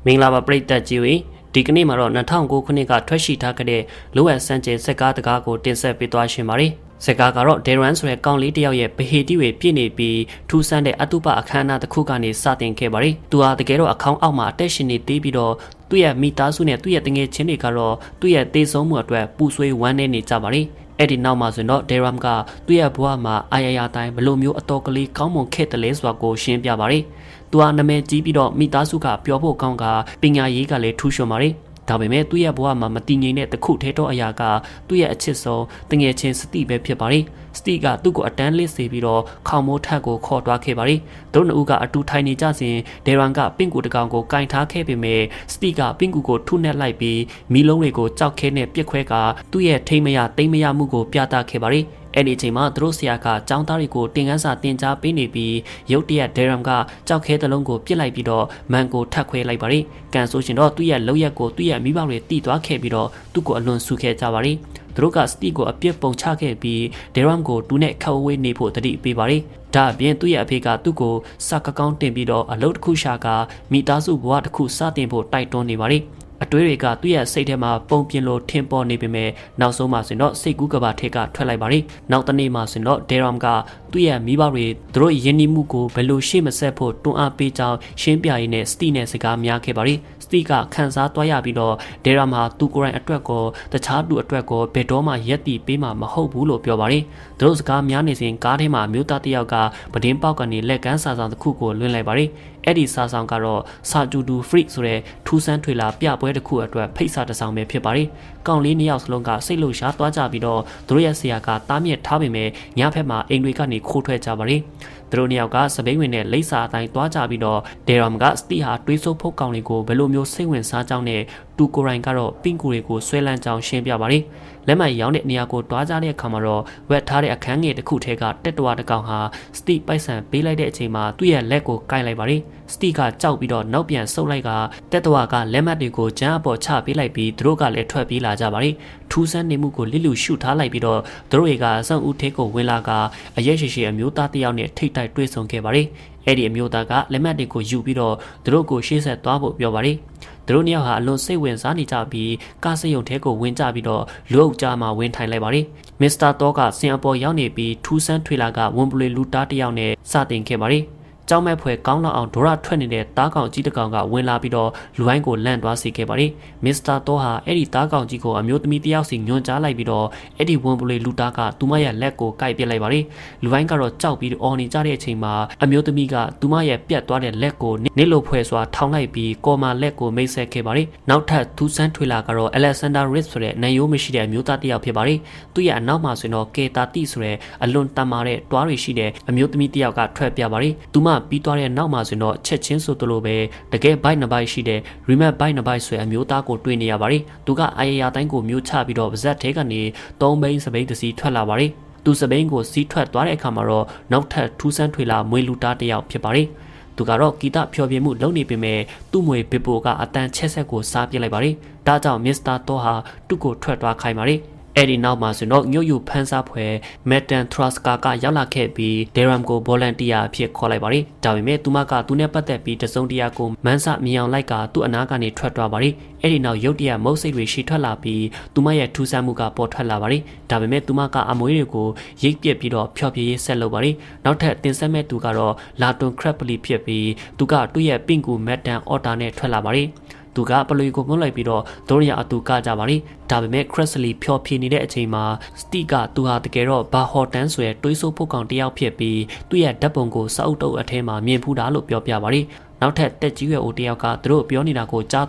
မင်္ဂလာပါပရိသတ်ကြီးတွေဒီကနေ့မှာတော့2009ခုနှစ်ကထွက်ရှိထားခဲ့တဲ့လိုအပ်စံကျင်စက်ကားတကားကိုတင်ဆက်ပေးသွားရှင်ပါတယ်စက်ကားကတော့ဒေရန်ဆိုတဲ့ကောင်လေးတယောက်ရဲ့ဗဟေတိတွေပြည့်နေပြီးထူးဆန်းတဲ့အတုပအခမ်းအနားတစ်ခုကနေစတင်ခဲ့ပါတယ်သူဟာတကယ်တော့အခေါင်းအောက်မှာအသက်ရှင်နေသေးပြီးတော့သူ့ရဲ့မိသားစုနဲ့သူ့ရဲ့တငယ်ချင်းတွေကတော့သူ့ရဲ့သေဆုံးမှုအတွက်ပူဆွေးဝမ်းနည်းနေကြပါတယ်အဲ့ဒီနောက်မှာဆိုတော့ဒေရမ်ကသူ့ရဲ့ဘဝမှာအာရယာတိုင်းဘလို့မျိုးအတော်ကလေးကောင်းမွန်ခဲ့တယ်လဲဆိုတာကိုရှင်းပြပါတယ်သူဟာနာမည်ကြီးပြီးတော့မိသားစုကပြောဖို့ကောင်းကပညာရေးကလည်းထူးချွန်ပါတယ်ဒါပေမဲ့သူ့ရဲ့ဘဝမှာမတည်ငြိမ်တဲ့တစ်ခုထဲတော့အရာကသူ့ရဲ့အချစ်ဆုံးတငယ်ချင်းစတိပဲဖြစ်ပါတယ်စတိကသူ့ကိုအတန်းလစ်စေပြီးတော့ခေါင်မိုးထက်ကိုခေါ်သွားခဲ့ပါတယ်သူတို့နှစ်ဦးကအတူထိုင်နေကြစဉ်ဒေရန်ကပင့်ကူတကောင်ကိုကင်ထားခဲ့ပေမဲ့စတိကပင့်ကူကိုထုနှက်လိုက်ပြီးမီးလုံးတွေကိုကြောက်ခဲနဲ့ပြစ်ခွဲကသူ့ရဲ့ထိမ့်မရတိမ့်မရမှုကိုပြသခဲ့ပါတယ်အဲ့ဒီအချိန်မှာသူတို့ဆရာကចောင်းသားတွေကိုတင်ကန်းစာတင်ကြားပေးနေပြီးရုတ်တရက်ဒေရမ်ကကြောက်ခဲတလုံးကိုပြစ်လိုက်ပြီးတော့မန်ကိုထပ်ခွဲလိုက်ပါတယ်ကန်ဆိုရှင်တော့သူ့ရဲ့လောက်ရက်ကိုသူ့ရဲ့မိဘတွေတီးသွားခဲ့ပြီးတော့သူ့ကိုအလွန်ဆူခဲ့ကြပါတယ်သူတို့ကစတီကိုအပြစ်ပုံချခဲ့ပြီးဒေရမ်ကိုတူနဲ့ခက်ဝေးနေဖို့တတိပေးပါတယ်ဒါအပြင်သူ့ရဲ့အဖေကသူ့ကိုစကကောင်းတင်ပြီးတော့အလုပ်တစ်ခုရှာကမိသားစုဘဝတစ်ခုစတင်ဖို့တိုက်တွန်းနေပါတယ်အတွေးတွေကသူ့ရဲ့စိတ်ထဲမှာပုံပြင်းလို့ထင်ပေါ်နေပေမဲ့နောက်ဆုံးမှာဆိုတော့စိတ်ကူးကဘာထဲကထွက်လိုက်ပါတယ်နောက်တနေ့မှာဆိုတော့ဒေရမ်ကသူ့ရဲ့မိဘတွေသူတို့ယဉ်နီးမှုကိုဘယ်လိုရှေ့မဆက်ဖို့တွန်းအားပေးကြောင်းရှင်းပြရင်းနဲ့စတီနဲ့စကားများခဲ့ပါတယ်စတီကခန်းစားသွားရပြီးတော့ဒေရမ်ဟာသူကိုယ်တိုင်အတွက်ကောတခြားသူအတွက်ကောဘယ်တော့မှရက်တီပေးမှာမဟုတ်ဘူးလို့ပြောပါတယ်သူတို့စကားများနေစဉ်ကားထဲမှာမျိုးသားတစ်ယောက်ကပဒင်းပေါက်ကနေလက်ကမ်းစာဆောင်တစ်ခုကိုလွှင့်လိုက်ပါတယ်အဲ့ဒီစာဆောင်ကတော့စာတူတူ free ဆိုတဲ့ထူးဆန်းထွေလာပြပွဲတစ်ခုအတွက်ဖိတ်စာတစ်ဆောင်ပဲဖြစ်ပါတယ်။ကောင်လေးနှစ်ယောက်စလုံးကစိတ်လှုပ်ရှားသွားကြပြီးတော့သူတို့ရဲ့ဆရာကတားမြစ်ထားပေမဲ့ညဘက်မှာအိမ်တွေကနေခိုးထွက်ကြပါတယ်။သူတို့နှစ်ယောက်ကစပိန်ဝင်နဲ့လိပ်စာအတိုင်းသွားကြပြီးတော့ဒေရမ်ကစတီဟာတွေးဆိုးဖို့ကောင်လေးကိုဘယ်လိုမျိုးစိတ်ဝင်စားကြောင်းနဲ့တူကိုရိုင်ကတော့ပင့်ကူတွေကိုဆွဲလန်းကြောင်းရှင်းပြပါတယ်။လက်မှတ်ရောင်းတဲ့နေရာကိုတွားကြတဲ့အခါမှာတော့ဝက်ထားတဲ့အခန်းငယ်တစ်ခုထဲကတက်တော်တစ်ကောင်ဟာစတီပိုက်ဆံပေးလိုက်တဲ့အချိန်မှာသူ့ရဲ့လက်ကိုကိုက်လိုက်ပါတယ်။စတီကကြောက်ပြီးတော့နောက်ပြန်ဆုပ်လိုက်ကတက်တော်ကလက်မှတ်တွေကိုကျန်းအပေါ်ချပေးလိုက်ပြီးသူတို့ကလည်းထွက်ပြေးလာကြပါတယ်။ထူးဆန်းနေမှုကိုလစ်လူရှုထားလိုက်ပြီးတော့သူတို့တွေကစောင့်ဦးထဲကိုဝင်လာကအရက်ရှိရှိအမျိုးသားတစ်ယောက်နဲ့ထိတ်တိုက်တွေ့ဆုံခဲ့ပါတယ်။အဲ့ဒီအမျိုးသားကလက်မှတ်တွေကိုယူပြီးတော့သူတို့ကိုရှေ့ဆက်သွားဖို့ပြောပါတယ်။သူတို့နှစ်ယောက်ဟာအလွန်စိတ်ဝင်စားနေကြပြီးကားစရုံထဲကိုဝင်ကြပြီးတော့လူအုပ်ကြားမှာဝင်ထိုင်လိုက်ပါတယ်။မစ္စတာတော့ကစင်အပေါ်ရောက်နေပြီးထူးဆန်းထွေလာကဝန်ပလွေလူသားတစ်ယောက်နဲ့စတင်ခဲ့ပါတယ်။ကြောင်းမဲ့ဖွယ်ကောင်းလောက်အောင်ဒေါရထွက်နေတဲ့တားကောင်ကြီးတစ်ကောင်ကဝင်လာပြီးတော့လူဟိုင်းကိုလန့်သွားစေခဲ့ပါတယ်။မစ္စတာတော့ဟာအဲ့ဒီတားကောင်ကြီးကိုအမျိုးသမီးတစ်ယောက်စီညွှန်ကြားလိုက်ပြီးတော့အဲ့ဒီဝန်ပလွေလူသားကသူမရဲ့လက်ကိုကိုက်ပစ်လိုက်ပါတယ်။လူဟိုင်းကတော့ကြောက်ပြီးအော်နေကြတဲ့အချိန်မှာအမျိုးသမီးကသူမရဲ့ပြတ်သွားတဲ့လက်ကိုနစ်လို့ဖွယ်စွာထောင်းလိုက်ပြီးကော်မာလက်ကိုမိတ်ဆက်ခဲ့ပါတယ်။နောက်ထပ်ထူးဆန်းထွေလာကတော့အလက်ဆန်ဒါရစ်ဆိုတဲ့နန်ယိုးမရှိတဲ့အမျိုးသားတစ်ယောက်ဖြစ်ပါတယ်။သူ့ရဲ့အနောက်မှာဆိုတော့ကေတာတီဆိုတဲ့အလွန်တန်မာတဲ့တွားတွေရှိတဲ့အမျိုးသမီးတစ်ယောက်ကထွက်ပြပါတယ်။သူမပြီးသွားတဲ့နောက်မှာဆိုတော့ချက်ချင်းဆိုသလိုပဲတကယ်ဘိုက်နှစ်ဘိုက်ရှိတဲ့ remote ဘိုက်နှစ်ဘိုက်ဆွဲအမျိုးသားကိုတွေ့နေရပါတယ်သူကအာရယာတိုင်းကိုမျိုးချပြီးတော့ပါဇက်ထဲကနေသုံးဘိန်းစပိန်တစ်စီးထွက်လာပါတယ်သူစပိန်ကိုစီးထွက်သွားတဲ့အခါမှာတော့နောက်ထပ်ထူးဆန်းထွေလာမွေလူသားတစ်ယောက်ဖြစ်ပါတယ်သူကတော့ဂီတဖျော်ဖြေမှုလုပ်နေပေမဲ့သူ့မွေဘစ်ပိုကအတန်ချက်ဆက်ကိုစားပြစ်လိုက်ပါတယ်ဒါကြောင့်မစ္စတာတော့ဟာသူ့ကိုထွက်သွားခိုင်းပါတယ်အဲ့ဒီနောက်မှာဆိုတော့ညွတ်ယူဖန်းစားဖွယ်မက်တန်ထရစကာကရောက်လာခဲ့ပြီးဒေရမ်ကိုဗော်လန်တီယာအဖြစ်ခေါ်လိုက်ပါတယ်ဒါပေမဲ့သူမကသူနဲ့ပတ်သက်ပြီးတစုံတရာကိုမန်းဆမြင်အောင်လိုက်ကသူ့အနားကနေထွက်သွားပါတယ်အဲ့ဒီနောက်ရုတ်တရက်မုတ်စိတ်တွေရှီထွက်လာပြီးသူမရဲ့ထူးဆန်းမှုကပေါ်ထွက်လာပါတယ်ဒါပေမဲ့သူမကအမွေးတွေကိုရိတ်ပြက်ပြီးတော့ဖျော်ဖြေရေးဆက်လုပ်ပါတယ်နောက်ထပ်တင်ဆက်မဲ့သူကတော့လာတွန်ခရက်ပလီဖြစ်ပြီးသူကသူ့ရဲ့ပင့်ကူမက်တန်အော်တာနဲ့ထွက်လာပါတယ်သူကပလွေကိုမွန်းလိုက်ပြီးတော့ဒိုရီယာအတူကကြပါလိဒါပေမဲ့ခရစ်စလီဖျော်ဖြေနေတဲ့အချိန်မှာစတီကသူဟာတကယ်တော့ဘာဟော်တန်ဆိုရဲ့တွေးဆိုးဖို့ကောင်တယောက်ဖြစ်ပြီးသူ့ရဲ့ဓာတ်ပုံကိုစောက်တုပ်အထဲမှာမြင်ဖူးတာလို့ပြောပြပါလိနောက်ထပ်တက်ကြီးရွယ်အိုတယောက်ကသူတို့ပြောနေတာကိုကြာ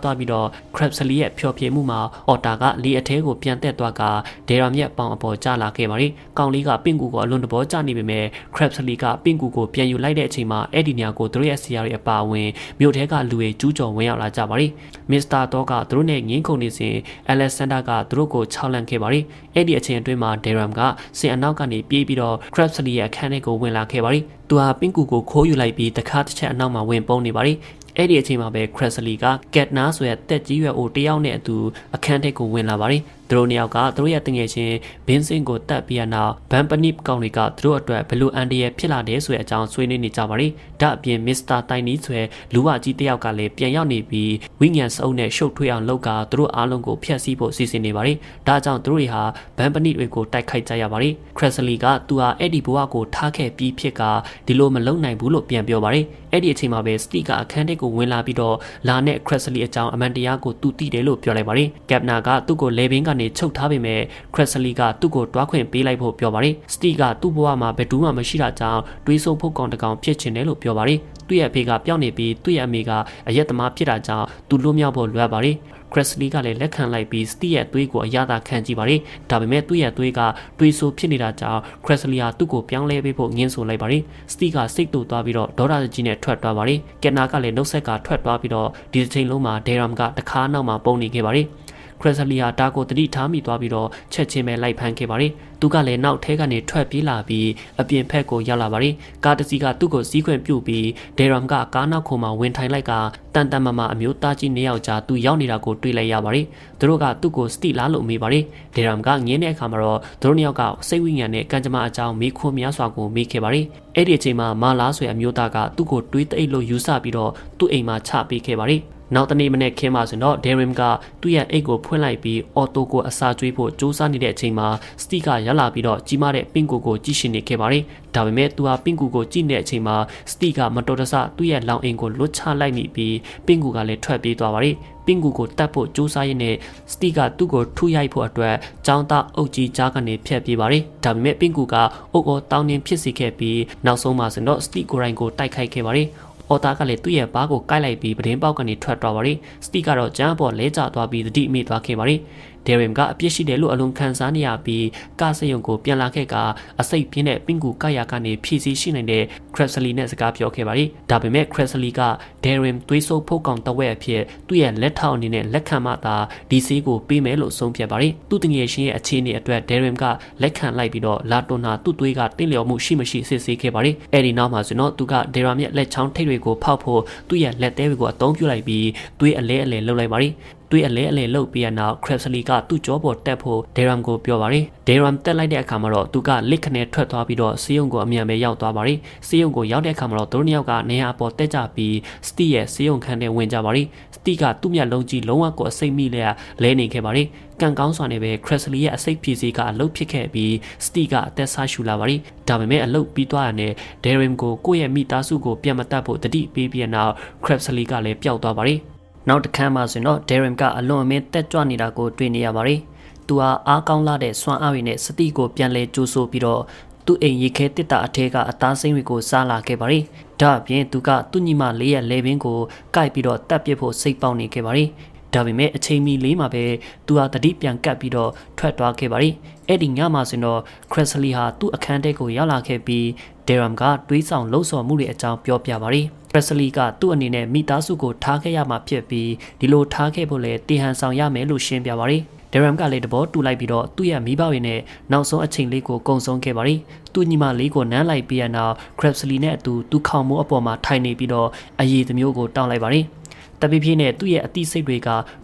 းသွားပြီးတော့ခရက်စလီရဲ့ဖျော်ဖြေမှုမှာအော်တာကလီအထဲကိုပြန်တက်သွားကဒေရမ်ရဲ့ပေါင်အပေါ်ကျလာခဲ့ပါလိကောင်လေးကပင့်ကူကိုအလွန်တဘောကျနေပေမဲ့ခရက်စလီကပင့်ကူကိုပြန်ယူလိုက်တဲ့အချိန်မှာအဲ့ဒီနေရာကိုသူတို့ရဲ့ဆရာတွေအပါအဝင်မြို့ထဲကလူတွေကျူးကျော်ဝင်ရောက်လာကြပါလိမစ္စတာတော့ကသူတို့နဲ့ငင်းခုန်နေစဉ်အလက်ဆန်ဒါကသူတို့ကိုခြောက်လန့်ခဲ့ပါလိအဲ့ဒီအချိန်အတွင်းမှာဒေရမ်ကစင်အနောက်ကနေပြေးပြီးတော့ခရက်စလီရဲ့အခန်းထဲကိုဝင်လာခဲ့ပါလိသူဟာပင့်ကူကိုခိုးယူလိုက်ပြီးတခါတစ်ချက်အနောက်မှာဝင်ပုန်းနေပါလိအဲ့ဒီအချိန်မှာပဲခရက်စလီကကက်နာဆိုတဲ့တက်ကြီးရွယ်အိုတယောက်နဲ့အတူအခန်းထဲကိုဝင်လာပါတယ် သူတို့နှစ်ယောက်ကသူတို့ရဲ့တငယ်ချင်းဘင်းစင်ကိုတတ်ပြီးနောက်ဘန်ပနိကောင်တွေကသူတို့အတွက်ဘလူအန်ဒီရဲ့ဖြစ်လာတဲ့ဆိုတဲ့အကြောင်းဆွေးနွေးနေကြပါတယ်။ဒါအပြင်မစ္စတာတိုင်နီဆိုတဲ့လူဝကြီးတယောက်ကလည်းပြန်ရောက်နေပြီးဝိညာဉ်စုံနဲ့ရှုပ်ထွေးအောင်လုပ်ကသူတို့အားလုံးကိုဖျက်ဆီးဖို့စီစဉ်နေပါတယ်။ဒါကြောင့်သူတို့တွေဟာဘန်ပနိတွေကိုတိုက်ခိုက်ကြရပါတယ်။ခရက်ဆလီကသူဟာအဲ့ဒီဘဝကိုထားခဲ့ပြီးဖြစ်ကဒီလိုမလုံနိုင်ဘူးလို့ပြန်ပြောပါတယ်။အဲ့ဒီအချိန်မှာပဲစတီကအခန်းထဲကိုဝင်လာပြီးတော့လာနဲ့ခရက်ဆလီအကြောင်းအမှန်တရားကိုသူသိတယ်လို့ပြောလိုက်ပါတယ်။ကက်ပနာကသူ့ကိုလေဘင်းကနေချုပ်ထားပေမဲ့ခရက်ဆလီကသူ့ကိုတွားခွင့်ပေးလိုက်ဖို့ပြောပါတယ်။စတီကသူ့ဘဝမှာဘယ်သူမှမရှိတာကြောင့်တွေးဆိုးဖို့ကောင်တကောင်ဖြစ်ချင်တယ်လို့ပြောပါတယ်။သူ့ရဲ့အဖေကပျောက်နေပြီးသူ့ရဲ့အမေကအရက်သမားဖြစ်တာကြောင့်သူလွတ်မြောက်ဖို့လွယ်ပါတယ်ခရက်ဆလီကလည်းလက်ခံလိုက်ပြီးစတီရဲ့သွေးကိုအရသာခံကြည့်ပါတယ်။ဒါပေမဲ့သူ့ရဲ့သွေးကတွေးဆိုးဖြစ်နေတာကြောင့်ခရက်ဆလီဟာသူ့ကိုပြောင်းလဲပေးဖို့ငင်းဆိုလိုက်ပါတယ်။စတီကစိတ်တူသွားပြီးတော့ဒေါ်လာကြီးနဲ့ထွက်သွားပါတယ်။ကက်နာကလည်းနှုတ်ဆက်ကထွက်သွားပြီးတော့ဒီတစ်ချိန်လုံးမှာဒေရမ်ကတခါနောက်မှာပုံနေခဲ့ပါတယ်။ခရက်ဆလီဟာတာကိုတတိထားမိသွားပြီးတော့ချက်ချင်းပဲလိုက်ဖမ်းခဲ့ပါတယ်။သူကလည်းနောက်ထဲကနေထွက်ပြေးလာပြီးအပြင်ဖက်ကိုရောက်လာပါတယ်။ကားတစ်စီးကသူ့ကိုစီးခွင့်ပြုတ်ပြီးဒေရမ်ကကားနောက်ခုံမှာဝင်ထိုင်လိုက်ကတန်တမမအမျိုးသားကြီးနှစ်ယောက်ကြားသူရောက်နေတာကိုတွေ့လိုက်ရပါတယ်။သူတို့ကသူ့ကိုစတိလားလို့မေးပါတယ်။ဒေရမ်ကငင်းတဲ့အခါမှာတော့သူတို့နှစ်ယောက်ကစိတ်ဝိညာဉ်နဲ့ကံကြမ္မာအကြောင်းမေးခွန်းများစွာကိုမေးခဲ့ပါတယ်။အဲ့ဒီအချိန်မှာမာလာဆိုတဲ့အမျိုးသားကသူ့ကိုတွေးသိပ်လို့ယူဆပြီးတော့သူ့အိမ်မှာချပေးခဲ့ပါတယ်။နောက်တနေ့မနေ့ခင်းမှာဆိုတော့ဒေရင်ကသူ့ရဲ့အိတ်ကိုဖွင့်လိုက်ပြီးအော်တိုကိုအစာကျွေးဖို့စူးစမ်းနေတဲ့အချိန်မှာစတီကရလာပြီးတော့ကြီးမားတဲ့ပင့်ကူကိုကြည့်ရှင်နေခဲ့ပါတယ်။ဒါပေမဲ့သူဟာပင့်ကူကိုကြည့်နေတဲ့အချိန်မှာစတီကမတော်တဆသူ့ရဲ့လောင်အိမ်ကိုလွတ်ချလိုက်မိပြီးပင့်ကူကလည်းထွက်ပြေးသွားပါတယ်။ပင့်ကူကိုတတ်ဖို့စူးစမ်းရင်းနဲ့စတီကသူ့ကိုထုရိုက်ဖို့အတွက်ចောင်းသားအုပ်ကြီးကြားကနေဖျက်ပြေးပါတယ်။ဒါပေမဲ့ပင့်ကူကအုပ်အော်တောင်းတင်းဖြစ်စေခဲ့ပြီးနောက်ဆုံးမှာဆိုတော့စတီကိုရိုင်းကိုတိုက်ခိုက်ခဲ့ပါတယ်။အော်တာကလည်းသူ့ရဲ့ဘားကိုကိုက်လိုက်ပြီးပဒင်းပေါက်ကနေထွက်သွားပါတယ်။စတီကတော့ဂျမ်းပေါ်လဲကျသွားပြီးသတိမေ့သွားခဲ့ပါတယ်။ဒေရင်ကအပြစ်ရှိတယ်လို့အလွန်ခံစားနေရပြီးကားစရုံကိုပြန်လာခဲ့ကအစိတ်ပြင်းတဲ့ပင်ကူကာယာကနေဖြည့်ဆည်းရှိနိုင်တဲ့ခရက်ဆလီနဲ့စကားပြောခဲ့ပါတယ်။ဒါပေမဲ့ခရက်ဆလီကဒေရင်သွေးဆုပ်ဖို့ကောင်တဝက်အဖြစ်သူ့ရဲ့လက်ထောက်အနေနဲ့လက်ခံမှသာဒီဆေးကိုပေးမယ်လို့ဆုံးဖြတ်ပါတယ်။သူ့တငယ်ချင်းရဲ့အခြေအနေအတွက်ဒေရင်ကလက်ခံလိုက်ပြီးတော့လာတွန်နာသူ့သွေးကတင့်လျော်မှုရှိမရှိစစ်ဆေးခဲ့ပါတယ်။အဲဒီနောက်မှာဆိုတော့သူကဒေရမ်ရဲ့လက်ချောင်းထိပ်တွေကိုဖောက်ဖို့သူ့ရဲ့လက်သေးတွေကိုအသုံးပြုလိုက်ပြီးသွေးအလဲအလဲလှုပ်လိုက်ပါတယ်။တွေးအလဲအလဲလှုပ်ပြီးရနောက်ခရက်ဆလီကသူ့ကြောပေါ်တက်ဖို့ဒေရမ်ကိုပြောပါတယ်ဒေရမ်တက်လိုက်တဲ့အခါမှာတော့သူကလစ်ခနဲ့ထွက်သွားပြီးတော့ဆေးရုံကိုအမြန်ပဲရောက်သွားပါတယ်ဆေးရုံကိုရောက်တဲ့အခါမှာတော့သူတို့နှစ်ယောက်ကနေရာပေါ်တက်ကြပြီးစတီရဲ့ဆေးရုံခန်းထဲဝင်ကြပါတယ်စတီကသူ့မျက်လုံးကြီးလုံးဝကိုအစိမ့်မိလဲနေခဲ့ပါတယ်ကံကောင်းစွာနဲ့ပဲခရက်ဆလီရဲ့အစိတ်ဖြည့်စီကအလုတ်ဖြစ်ခဲ့ပြီးစတီကအသက်ဆာရှူလာပါတယ်ဒါပေမဲ့အလုတ်ပြီးသွားရတဲ့ဒေရင်ကိုကိုယ့်ရဲ့မိသားစုကိုပြန်မတတ်ဖို့တတိပေးပြီးနောက်ခရက်ဆလီကလည်းပျောက်သွားပါတယ်နောက်တစ်ခါမှဆိုတော့ဒေရင်ကအလွန်အမင်းတက်ကြွနေတာကိုတွေ့နေရပါတယ်။သူဟာအားကောင်းလာတဲ့စွမ်းအားတွေနဲ့စတိကိုပြန်လဲကြိုးဆိုပြီးတော့သူ့အိမ်ရေခဲတစ်တာအထက်ကအသားစိမ်းတွေကိုစားလာခဲ့ပါတယ်။ဒါအပြင်သူကသူ့ညီမလေးရဲ့လေပင်ကိုကိုက်ပြီးတော့တက်ပစ်ဖို့စိတ်ပေါက်နေခဲ့ပါတယ်။ဒါပေမဲ့အချိန်မီလေးမှာပဲသူဟာတတိပြန်ကပ်ပြီးတော့ထွက်သွားခဲ့ပါတယ်။အဲ့ဒီညမှာဆိုတော့ခရက်ဆလီဟာသူ့အခန်းထဲကိုရောက်လာခဲ့ပြီးဒေရမ်ကတွေးဆောင်လှုပ်ဆော်မှုတွေအကြောင်းပြောပြပါတယ်ခရက်ဆလီကသူ့အနေနဲ့မိသားစုကိုထားခဲ့ရမှာဖြစ်ပြီးဒီလိုထားခဲ့ဖို့လဲတင်ဟန်ဆောင်ရမယ်လို့ရှင်းပြပါတယ်ဒေရမ်ကလည်းတဘောတူလိုက်ပြီးတော့သူ့ရဲ့မိဘတွေနဲ့နောက်ဆုံးအချိန်လေးကိုကုံဆုံးခဲ့ပါတယ်သူ့ညီမလေးကိုနမ်းလိုက်ပြီးရနောက်ခရက်ဆလီနဲ့အတူသူခေါင်မိုးအပေါ်မှာထိုင်နေပြီးတော့အရေးသမျိုးကိုတောင်းလိုက်ပါတယ်တပိပြင်းနဲ့သူ့ရဲ့အသိစိတ်တွေ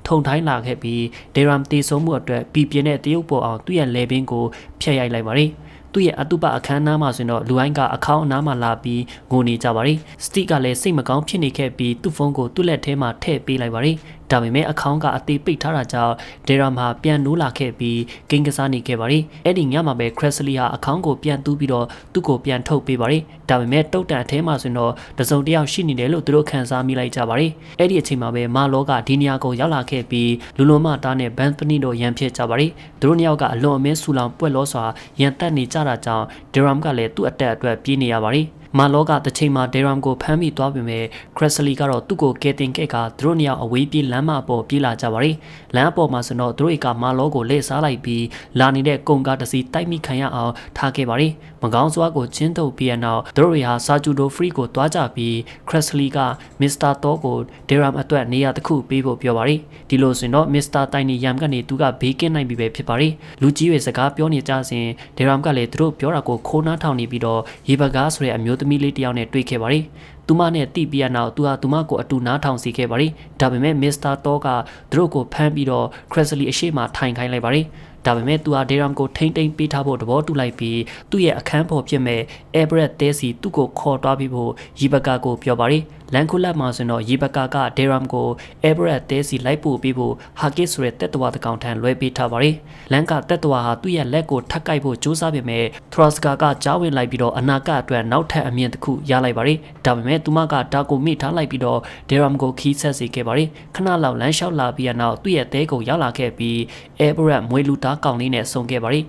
ကထုံထိုင်းလာခဲ့ပြီးဒေရမ်တေဆုံးမှုအတွက်ပြည်ပြင်းတဲ့တရုတ်ပေါ်အောင်သူ့ရဲ့လေပင်ကိုဖျက်ရိုက်လိုက်ပါတယ်သူ့ရဲ့အတုပအခမ်းအနားမှာဆိုတော့လူအိုင်းကအခေါင်းအနားမှာလာပြီးငိုနေကြပါတယ်စတီကလည်းစိတ်မကောင်းဖြစ်နေခဲ့ပြီးသူ့ဖုန်းကိုသူ့လက်ထဲမှာထည့်ပေးလိုက်ပါတယ်ဒါပေမဲ့အခေါင်းကအသေးပိတ်ထားတာကြောင့်ဒေရမ်ဟာပြန်နိုးလာခဲ့ပြီးဂိမ်းကစားနေခဲ့ပါတယ်အဲ့ဒီညမှာပဲခရက်ဆလီဟာအခေါင်းကိုပြန်တူးပြီးတော့သူ့ကိုပြန်ထုတ်ပေးပါတယ်ဒါပေမဲ့တုတ်တန်အထဲမှာဆိုတော့တစုံတစ်ယောက်ရှိနေတယ်လို့သူတို့ခန်းစားမိလိုက်ကြပါတယ်အဲ့ဒီအချိန်မှာပဲမာလောကဒီနေရာကိုရောက်လာခဲ့ပြီးလူလုံးမတားနဲ့ဘန်ပနီတို့ရန်ဖြစ်ကြပါတယ်သူတို့နှစ်ယောက်ကအလွန်အမင်းဆူလောင်ပွက်လောစွာရန်တက်နေကြတာကြောင့်ဒေရမ်ကလည်းသူ့အတက်အတွက်ပြေးနေရပါတယ်မာလောကတစ်ချိန်မှာဒေရမ်ကိုဖမ်းမိသွားပြီမဲ့ခရက်ဆလီကတော့သူ့ကိုကယ်တင်ခဲ့ကသူတို့နှစ်ယောက်အဝေးပြေးလမ်းမပေါ်ပြေးလာကြပါတယ်လမ်းအပေါ်မှာဆိုတော့သူတို့ကမာလောကိုလှည့်စားလိုက်ပြီးလာနေတဲ့ကုန်ကားတစ်စီးတိုက်မိခံရအောင်ထားခဲ့ပါတယ်မကောင်းစွာကိုချင်းတုပ်ပြီးနောက်သူတို့တွေဟာစာဂျူဒိုဖရီကိုတွားကြပြီးခရက်ဆလီကမစ္စတာတော့ကိုဒေရမ်အတွက်နေရာတစ်ခုပေးဖို့ပြောပါတယ်ဒီလိုဆိုတော့မစ္စတာတိုင်နီယမ်ကနေသူကဘေးကင်းနိုင်ပြီပဲဖြစ်ပါတယ်လူကြီးတွေစကားပြောနေကြစဉ်ဒေရမ်ကလည်းသူတို့ပြောတာကိုခိုးနှားထောင်နေပြီးတော့ရေဘကားဆိုတဲ့အမျိုးသမီးလေးတယောက်နဲ့တွေ့ခဲ့ပါတယ်သူ သူမနဲ့တိပြီးနောက်သူဟာသူမကိုအတူနားထောင်စီခဲ့ပါတယ်ဒါပေမဲ့မစ္စတာတော့ကသူတို့ကိုဖမ်းပြီးတော့ခရက်စလီအရှိမထိုင်ခိုင်းလိုက်ပါတယ်ဒါပေမဲ့သူဟာဒေရမ်ကိုထိမ့်သိမ်းပေးထားဖို့သဘောတူလိုက်ပြီးသူ့ရဲ့အခန်းပေါ်ဖြစ်မဲ့အဲဘရက်သဲစီသူ့ကိုခေါ်သွားပြီးဖို့ရီဘကာကိုပြောပါတယ်လန်ခုလက်မှာဆိုတော့ရီဘကာကဒေရမ်ကိုအဲဘရက်သဲစီလိုက်ပို့ပြီးဖို့ဟာကစ်ဆိုတဲ့တက်တဝါတကောင်ထန်လွှဲပေးထားပါတယ်လန်ကတက်တဝါဟာသူ့ရဲ့လက်ကိုထပ်ကိုက်ဖို့ကြိုးစားပေမဲ့ထရစကာကကြားဝင်လိုက်ပြီးတော့အနာဂတ်အတွက်နောက်ထပ်အမြင်တစ်ခုရလိုက်ပါတယ်ဒါပေမဲ့သူမကဒါကိုမိထားလိုက်ပြီးတော့ဒေရမ်ကိုခီးဆက်စေခဲ့ပါတယ်ခဏလောက်လမ်းလျှောက်လာပြီးနောက်သူ့ရဲ့သဲကိုရောက်လာခဲ့ပြီးအဲဘရက်မွေလူသားကောင်လေးနဲ့ဆုံခဲ့ပါတယ်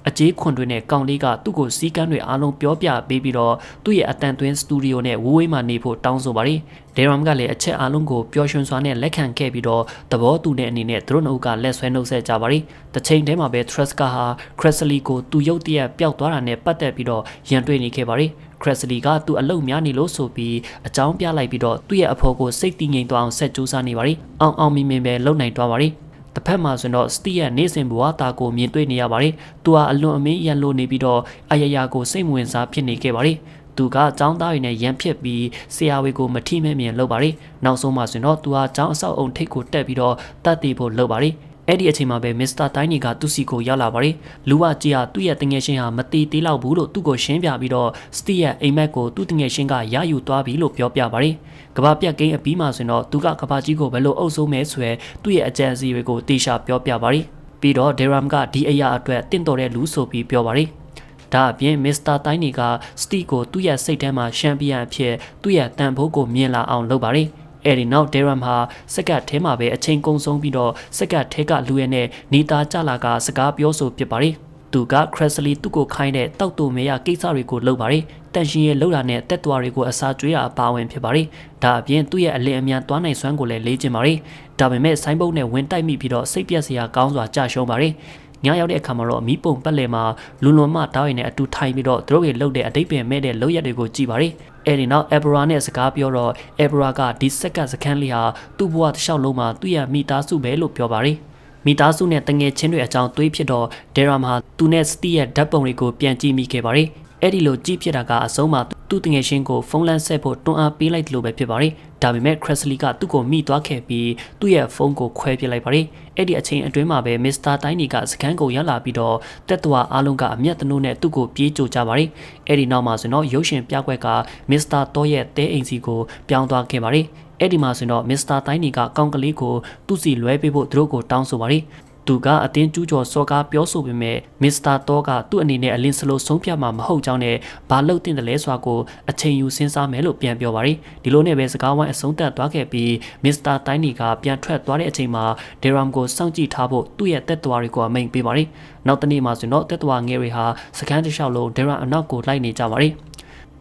အကျေးခွန်တွေနဲ့ကောင်လေးကသူ့ကိုစီးကမ်းတွေအားလုံးပြောပြပေးပြီးတော့သူ့ရဲ့အတန်သွင်းစတူဒီယိုနဲ့ဝေးမှနေဖို့တောင်းဆိုပါတယ်ဒေရမ်ကလည်းအချက်အားလုံးကိုပျော်ရွှင်စွာနဲ့လက်ခံခဲ့ပြီးတော့သဘောတူတဲ့အနေနဲ့သူတို့နှစ်ဦးကလက်ဆွဲနှုတ်ဆက်ကြပါတယ်တစ်ချိန်တည်းမှာပဲထရက်စကာဟာခရက်စလီကိုသူရုတ်တရက်ပျောက်သွားတာနဲ့ပတ်သက်ပြီးတော့ရန်တွေ့နေခဲ့ပါတယ်ခရက်စလီကသူ့အလုပ်များနေလို့ဆိုပြီးအကြောင်းပြလိုက်ပြီးတော့သူ့ရဲ့အဖေကိုစိတ်တည်ငြိမ်သွားအောင်ဆက်ကြိုးစားနေပါတယ်အောင်မြင်ပဲလုပ်နိုင်သွားပါတယ်တစ်ဖက်မှာဆိုတော့စတီရဲ့နေစဉ်ဘဝတာကိုမြင်တွေ့နေရပါတယ်။သူဟာအလွန်အမင်းရန်လိုနေပြီးတော့အယယာကိုစိတ်ဝင်စားဖြစ်နေခဲ့ပါတယ်။သူကအကြောင်းသားတွေနဲ့ရန်ဖြစ်ပြီးဆရာဝေကိုမထိမဲ့မြင်လုပ်ပါတယ်။နောက်ဆုံးမှာဆိုတော့သူဟာအကြောင်းအဆောက်အုံထိပ်ကိုတက်ပြီးတော့တတ်တည်ဖို့လုပ်ပါတယ်။အဲ့ဒီအချိန်မှာပဲမစ္စတာတိုင်းနီကသူ့စီကိုရောက်လာပါတယ်။လူဝကြီးဟာသူ့ရဲ့တငယ်ချင်းဟာမတီးသေးလောက်ဘူးလို့သူ့ကိုရှင်းပြပြီးတော့စတီရဲ့အိမ်မက်ကိုသူ့တငယ်ချင်းကရယူသွားပြီလို့ပြောပြပါတယ်။ကဘာပြက်ကိန်းအပြီးမှဆိုတော့သူကကဘာကြီးကိုဘယ်လိုအုပ်စိုးမဲဆိုရယ်သူ့ရဲ့အကြံစီတွေကိုတေချာပြောပြပါတယ်။ပြီးတော့ဒေရမ်ကဒီအရာအတွက်တင့်တော်တဲ့လူဆိုပြီးပြောပါတယ်။ဒါအပြင်မစ္စတာတိုင်းနီကစတီကိုသူ့ရဲ့စိတ်ထဲမှာချန်ပီယံအဖြစ်သူ့ရဲ့တန်ဖိုးကိုမြင်လာအောင်လုပ်ပါတယ်။အဲ့ဒီနောက်ဒေရမ်ဟာစက်ကတ်ထဲမှာပဲအချိန်ကုန်ဆုံးပြီးတော့စက်ကတ်ထဲကလူရဲနဲ့နေသားကြလာကစကားပြောဆိုဖြစ်ပါတယ်သူကခရက်စလီသူ့ကိုခိုင်းတဲ့တောက်တူမေရကိစ္စတွေကိုလုပ်ပါတယ်တန်ရှင်ရဲ့လှုပ်တာနဲ့တက်သွားတွေကိုအစာကျွေးရအပါဝင်ဖြစ်ပါတယ်ဒါအပြင်သူ့ရဲ့အလင်းအမြန်သွားနိုင်စွမ်းကိုလည်းလေ့ကျင့်ပါတယ်ဒါပေမဲ့ဆိုင်းဘုတ်နဲ့ဝင်တိုက်မိပြီးတော့စိတ်ပြက်စရာကောင်းစွာကြာရှုံးပါတယ်ညရောက်တဲ့အခါမှာတော့မီးပုံပတ်လည်မှာလွန်မတောင်းရင်နဲ့အတူထိုင်ပြီးတော့သူတို့ရဲ့လှုပ်တဲ့အတိတ်ပင်မဲ့တဲ့လှုပ်ရက်တွေကိုကြည့်ပါတယ်အဲ့ဒီနောက်အဘရာနဲ့စကားပြောတော့အဘရာကဒီစက္ကန့်စခန်းလေးဟာသူ့ဘဝတစ်လျှောက်လုံးမှာသူ့ရဲ့မိသားစုပဲလို့ပြောပါတယ်မိသားစုနဲ့တငယ်ချင်းတွေအကြောင်းတွေးဖြစ်တော့ဒေရမ်ဟာသူနဲ့စတီရဲ့ဓာတ်ပုံတွေကိုပြန်ကြည့်မိခဲ့ပါတယ်အဲ့ဒီလိုကြည့်ဖြစ်တာကအဆုံးမှာသူ့တငယ်ချင်းကိုဖုန်းလမ်းဆက်ဖို့တွန်းအားပေးလိုက်တယ်လို့ပဲဖြစ်ပါတယ်ဒါပေမဲ့ခရက်စလီကသူ့ကိုမိသွားခဲ့ပြီးသူ့ရဲ့ဖုန်းကိုခွဲပစ်လိုက်ပါတယ်အဲ့ဒီအချိန်အတွင်းမှာပဲမစ္စတာတိုင်းနီကစကန်ကိုရောက်လာပြီးတော့တက်သွားအားလုံးကအမျက်တနိုးနဲ့သူ့ကိုပြေးကြိုကြပါတယ်အဲ့ဒီနောက်မှာဆိုတော့ရုပ်ရှင်ပြကွက်ကမစ္စတာတော့ရဲ့တဲအိမ်စီကိုပြောင်းသွားခဲ့ပါတယ်အဲ့ဒီမှာဆိုတော့မစ္စတာတိုင်းနီကကောင်းကလေးကိုသူ့စီလွဲပေးဖို့သူတို့ကိုတောင်းဆိုပါတယ်သူကအတင်းကျူးကျော်စော်ကားပြောဆိုပေမဲ့မစ္စတာတော့ကသူ့အနေနဲ့အလင်းစလိုဆုံးဖြတ်မှာမဟုတ်ကြောင်းနဲ့ဘာလို့တင်တယ်လဲဆိုတာကိုအချိန်ယူစဉ်းစားမယ်လို့ပြန်ပြောပါတယ်ဒီလိုနဲ့ပဲစကားဝိုင်းအဆုံးသတ်သွားခဲ့ပြီးမစ္စတာတိုင်းနီကပြန်ထွက်သွားတဲ့အချိန်မှာဒေရမ်ကိုစောင့်ကြည့်ထားဖို့သူ့ရဲ့တက်သွားတွေကိုအမိန့်ပေးပါတယ်နောက်တနေ့မှာဆိုတော့တက်သွားငယ်တွေဟာစကန်တစ်လျှောက်လုံးဒေရမ်အနောက်ကိုလိုက်နေကြပါတယ်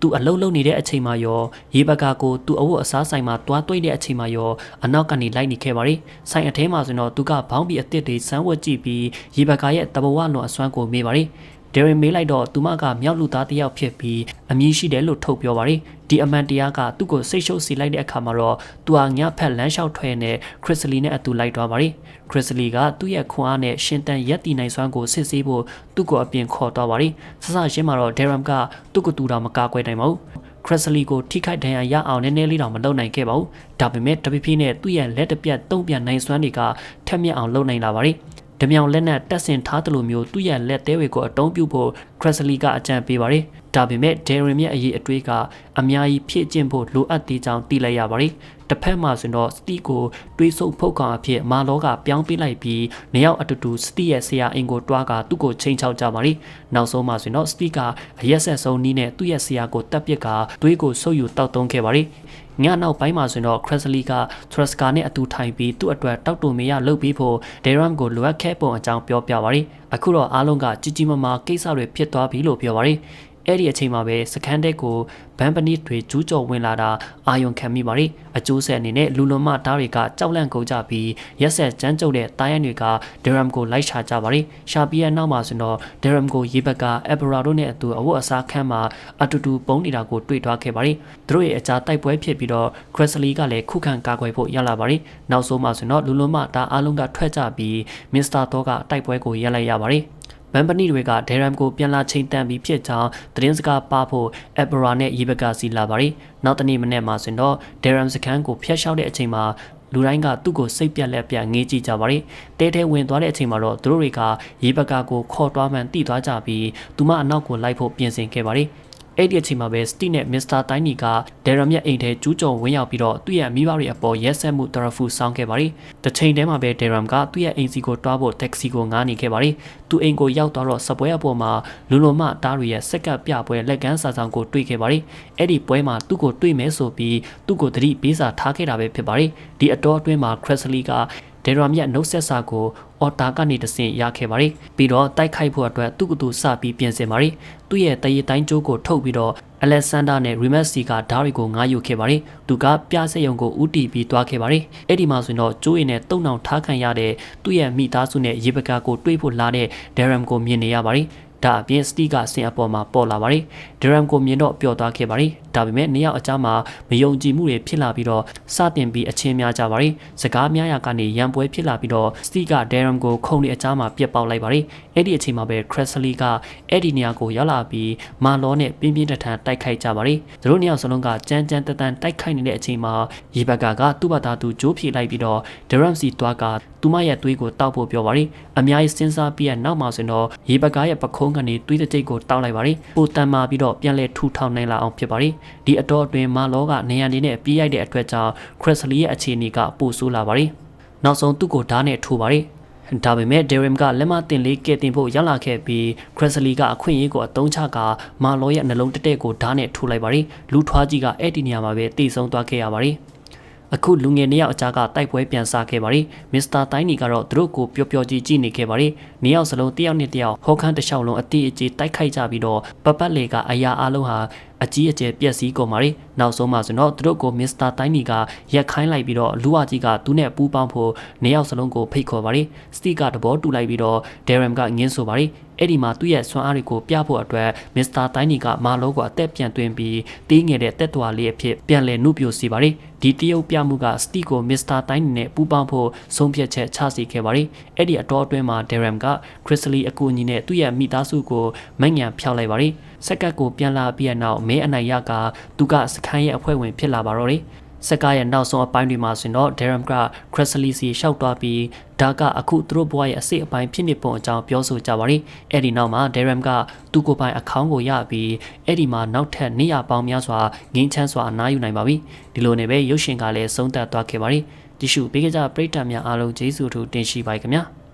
သူအလုံးလုံးနေတဲ့အချိန်မှာရောရေဘကာကိုသူအဝတ်အစားဆိုင်မှာတွားတွေ့တဲ့အချိန်မှာရောအနောက်ကနေလိုက်နေခဲ့ပါတယ်။ဆိုင်အထဲမှာဆိုတော့သူကဘောင်းဘီအစ်စ်တွေစမ်းဝတ်ကြည့်ပြီးရေဘကာရဲ့တဘဝလွန်အစွမ်းကိုမေးပါတယ်။ဒေရင်မေးလိုက်တော့သူမကမြောက်လူသားတစ်ယောက်ဖြစ်ပြီးအမည်ရှိတယ်လို့ထုတ်ပြောပါတယ်။ဒီအမှန်တရားကသူ့ကိုစိတ်ရှုပ်စေလိုက်တဲ့အခါမှာတော့သူဟာညဖက်လမ်းလျှောက်ထွက်နေခရစ်စလီနဲ့အတူလိုက်သွားပါတယ်။ခရစ်စလီကသူ့ရဲ့ခွန်အားနဲ့ရှင်တန်ရက်တီနိုင်စွမ်းကိုစစ်ဆေးဖို့သူ့ကိုအပြင်ခေါ်သွားပါတယ်။စစချင်းမှာတော့ဒေရမ်ကသူ့ကိုတူတော်မကာကွယ်နိုင်ပါဘူး။ခရက်စလီကိုထိခိုက်ဒဏ်ရာရအောင်နည်းနည်းလေးတော့မလုပ်နိုင်ခဲ့ပါဘူး။ဒါပေမဲ့တပိဖိနဲ့သူ့ရဲ့လက်တစ်ပြတ်တုံ့ပြန်နိုင်စွမ်းတွေကထက်မြက်အောင်လုပ်နိုင်လာပါတယ်။ဓမြောင်လက်နဲ့တက်ဆင်ထားသလိုမျိုးသူ့ရဲ့လက်သေးတွေကိုအတုံးပြုဖို့ခရက်စလီကအကြံပေးပါတယ်။ဒါပေမဲ့ဒေရင်ရဲ့အရေးအတွေးကအများကြီးဖြည့်ကျင့်ဖို့လိုအပ်သေးကြောင်းသိလိုက်ရပါတယ်။တစ်ဖက်မှာဆိုတော့စတီကိုတွေးဆုပ်ဖုတ်ကောင်အဖြစ်မာလောကပြောင်းပေးလိုက်ပြီးနေရောက်အတူတူစတီရဲ့ဆရာအိမ်ကိုတွားကသူ့ကိုချိန်ချောက်ကြပါတယ်။နောက်ဆုံးမှာဆိုတော့စတီကအရက်ဆက်ဆုံးနီးနဲ့သူ့ရဲ့ဆရာကိုတပ်ပစ်ကသွေးကိုဆုပ်ယူတောက်တုံးခဲ့ပါတယ်။ညနောက်ပိုင်းမှာဆိုတော့ခရက်စလီကထရက်စကာနဲ့အတူထိုင်ပြီးသူ့အတွက်တောက်တူမေရလှုပ်ပြီးဖို့ဒေရမ်ကိုလိုအပ်ခဲ့ပုံအကြောင်းပြောပြပါတယ်။အခုတော့အားလုံးကကြီးကြီးမားမားကိစ္စတွေဖြစ်သွားပြီလို့ပြောပါတယ်။အဲ့ဒီအချိန်မှာပဲစကန်တဲ့ကိုဘန်ပနစ်တွေကျူးကျော်ဝင်လာတာအာယုံခံမိပါတယ်အကျိုးဆက်အနေနဲ့လူလွန်မဓာတ်တွေကကြောက်လန့်ကုန်ကြပြီးရက်ဆက်ကြမ်းကြုတ်တဲ့တားရန်တွေကဒေရမ်ကိုလိုက်ရှာကြပါတယ်ရှာပြီးရဲ့နောက်မှာဆိုတော့ဒေရမ်ကိုရေဘက်ကအဘရာတို့နဲ့အတူအဝတ်အစားခန်းမှာအတူတူပုံနေတာကိုတွေ့သွားခဲ့ပါတယ်သူတို့ရဲ့အကြားတိုက်ပွဲဖြစ်ပြီးတော့ခရက်စလီကလည်းခုခံကာကွယ်ဖို့ရလာပါတယ်နောက်ဆုံးမှာဆိုတော့လူလွန်မဓာတ်အားလုံးကထွက်ကြပြီးမစ္စတာတော့ကတိုက်ပွဲကိုရပ်လိုက်ရပါတယ်မ မန်ပနီတွေကဒဲရမ်ကိုပြန်လာချိန်တန်ပြီးဖြစ်ကြောင်းသတင်းစကားပါဖို့အက်ဘရာနဲ့ရေဘကစီလာပါတယ်နောက်တနေ့မနေ့မှာဆိုရင်တော့ဒဲရမ်စခန်းကိုဖျက်လျှောက်တဲ့အချိန်မှာလူတိုင်းကသူ့ကိုစိတ်ပြက်လက်ပြငေးကြည့်ကြပါတယ်တဲတဲဝင်သွားတဲ့အချိန်မှာတော့သူတို့တွေကရေဘကကိုခေါ်တွားမှန်တိသွားကြပြီးသူမအနောက်ကိုလိုက်ဖို့ပြင်ဆင်ခဲ့ပါတယ်အဲ့ဒီအချိန်မှာပဲစတီနဲ့မစ္စတာတိုင်းနီကဒဲရမ်ရဲ့အိမ်ထဲကျူးကျော်ဝင်ရောက်ပြီးတော့သူ့ရဲ့မိဘတွေအပေါ်ရက်စက်မှုတရဖူဆောင်းခဲ့ပါတယ်။တစ်ချိန်တည်းမှာပဲဒဲရမ်ကသူ့ရဲ့အိမ်စီကိုတွားဖို့တက္ကစီကိုငားနေခဲ့ပါတယ်။သူ့အိမ်ကိုရောက်သွားတော့စပွဲအပေါ်မှာလူလုံမတားတွေရဲ့စက်ကပ်ပြပွဲလက်ကမ်းစာဆောင်ကိုတွေ့ခဲ့ပါတယ်။အဲ့ဒီပွဲမှာသူ့ကိုတွေ့မဲဆိုပြီးသူ့ကိုတတိပေးစာထားခဲ့တာပဲဖြစ်ပါတယ်။ဒီအတော်အတွင်းမှာခရက်စလီကဒဲရမ်ရဲ့နှုတ်ဆက်စာကိုအော်တာကနေတဆင့်ရခဲ့ပါတယ်ပြီးတော့တိုက်ခိုက်ဖို့အတွက်သူ့ကိုယ်သူစပြီးပြင်ဆင်ပါတယ်သူ့ရဲ့တရေတိုင်းကျိုးကိုထုတ်ပြီးတော့အလက်ဆန်ဒါနဲ့ရီမက်စီကဓာတ်တွေကိုငားယူခဲ့ပါတယ်သူကပြဆက်ရုံကိုဥတီပြီးတွားခဲ့ပါတယ်အဲ့ဒီမှာဆိုရင်တော့ကျိုးရင်နဲ့တုံနောင်ထားခံရတဲ့သူ့ရဲ့မိသားစုနဲ့ရေပကာကိုတွေးဖို့လာတဲ့ဒဲရမ်ကိုမြင်နေရပါတယ်ဒါအပြင်စတီကဆင်အပေါ်မှာပေါ်လာပါတယ်ဒရမ်ကိုမြင်တော့ပျော်သွားခဲ့ပါတယ်ဒါပေမဲ့နှစ်ယောက်အကြားမှာမယုံကြည်မှုတွေဖြစ်လာပြီးတော့စတင်ပြီးအချင်းများကြပါတယ်စကားများရာကနေရန်ပွဲဖြစ်လာပြီးတော့စတီကဒရမ်ကိုခုံနေအကြားမှာပြက်ပေါက်လိုက်ပါတယ်အဲ့ဒီအချိန်မှာပဲခရက်စလီကအဲ့ဒီနေရာကိုရောက်လာပြီးမာလောနဲ့ပြင်းပြင်းထန်ထန်တိုက်ခိုက်ကြပါတယ်သူတို့နှစ်ယောက်စလုံးကကြမ်းကြမ်းတန်တန်တိုက်ခိုက်နေတဲ့အချိန်မှာရေဘက်ကသူ့ဘာသာသူဂျိုးဖြေလိုက်ပြီးတော့ဒရမ်စီတွားကသူမရဲ့သွေးကိုတောက်ဖို့ပြောပါတယ်အများကြီးစဉ်းစားပြီးနောက်မှာဆိုရင်တော့ရေဘက်ကရဲ့ပခုံးကနေသွေးတစ်ကြိတ်ကိုတောက်လိုက်ပါတယ်ပိုတန်မာပြီးတော့ပြန်လဲထူထောင်နိုင်လာအောင်ဖြစ်ပါတယ်ဒီအတော်အတွင်းမာလောကနေရန်နေနဲ့ပြေးရိုက်တဲ့အတွက်ကြောင့်ခရက်စလီရဲ့အခြေအနေကပိုဆိုးလာပါတယ်နောက်ဆုံးသူ့ကိုဓာတ်နဲ့ထိုးပါတယ်ဒါပေမဲ့ဒဲရမ်ကလက်မတင်လေးကဲတင်ဖို့ရောက်လာခဲ့ပြီးခရက်စလီကအခွင့်အရေးကိုအသုံးချကမာလောရဲ့နှလုံးတည့်ကိုဓာတ်နဲ့ထိုးလိုက်ပါတယ်လူထွားကြီးကအဲ့ဒီနေရာမှာပဲတိတ်ဆုံးသွားခဲ့ရပါတယ်အခုလူငယ်နှစ်ယောက်အကြားကတိုက်ပွဲပြန်စားခဲ့ပါတယ်မစ္စတာတိုင်းနီကတော့သူတို့ကိုပျော်ပျော်ကြီးကြည့်နေခဲ့ပါတယ်နှစ်ယောက်စလုံးတယောက်နဲ့တယောက်ဟောခန်းတစ်လျှောက်လုံးအတိအကျတိုက်ခိုက်ကြပြီးတော့ပပတ်လေကအရာအလုံးဟာအကြီးအကျယ်ပျက်စီးကုန်ပါတယ်နောက်ဆုံးမှာဆိုတော့သူတို့ကိုမစ္စတာတိုင်းနီကရက်ခိုင်းလိုက်ပြီးတော့လူဝကြီးကသူနဲ့ပူးပေါင်းဖို့နှစ်ယောက်စလုံးကိုဖိတ်ခေါ်ပါတယ်စတီကတဘောတူလိုက်ပြီးတော့ဒဲရမ်ကငင်းဆိုပါတယ်အဲ့ဒီမှာသူ့ရဲ့ဆွမ်းအားတွေကိုပြဖို့အတွက်မစ္စတာတိုင်းနီကမာလောကိုအသက်ပြန်သွင်းပြီးတီးငယ်တဲ့တက်တော်လေးအဖြစ်ပြန်လည်နှုတ်ပြစီပါတယ်ဒီတရုတ်ပြမှုကစတီကိုမစ္စတာတိုင်းနီနဲ့ပူးပေါင်းဖို့ဆုံးဖြတ်ချက်ချစီခဲ့ပါတယ်အဲ့ဒီအတော်အတွင်းမှာဒဲရမ်ကခရစ်စလီအကူအညီနဲ့သူ့ရဲ့မိသားစုကိုမန့်ညံဖျောက်လိုက်ပါတယ်စက်ကတ်ကိုပြန်လာပြီးနောက်မဲအနိုင်ရကသူကစခန်းရဲ့အဖွဲ့ဝင်ဖြစ်လာပါတော့တယ်စကားရဲ့နောက်ဆုံးအပိုင်းတွေမှာဆိုတော့ဒဲရမ်ကခရက်စလီစီရှောက်သွားပြီးဒါကအခုသူတို့ဘဝရဲ့အစိတ်အပိုင်းဖြစ်နေပုံအကြောင်းပြောဆိုကြပါရီအဲ့ဒီနောက်မှာဒဲရမ်ကသူ့ကိုယ်ပိုင်အကောင့်ကိုရပြီးအဲ့ဒီမှာနောက်ထပ်နေရပေါင်းများစွာငင်းချမ်းစွာအနားယူနိုင်ပါပြီဒီလိုနဲ့ပဲရုပ်ရှင်ကလည်းဆုံးသက်သွားခဲ့ပါရီတ िशु ပေးကြကြပရိသတ်များအားလုံးကျေးဇူးထူးတင်ရှိပါခင်ဗျာ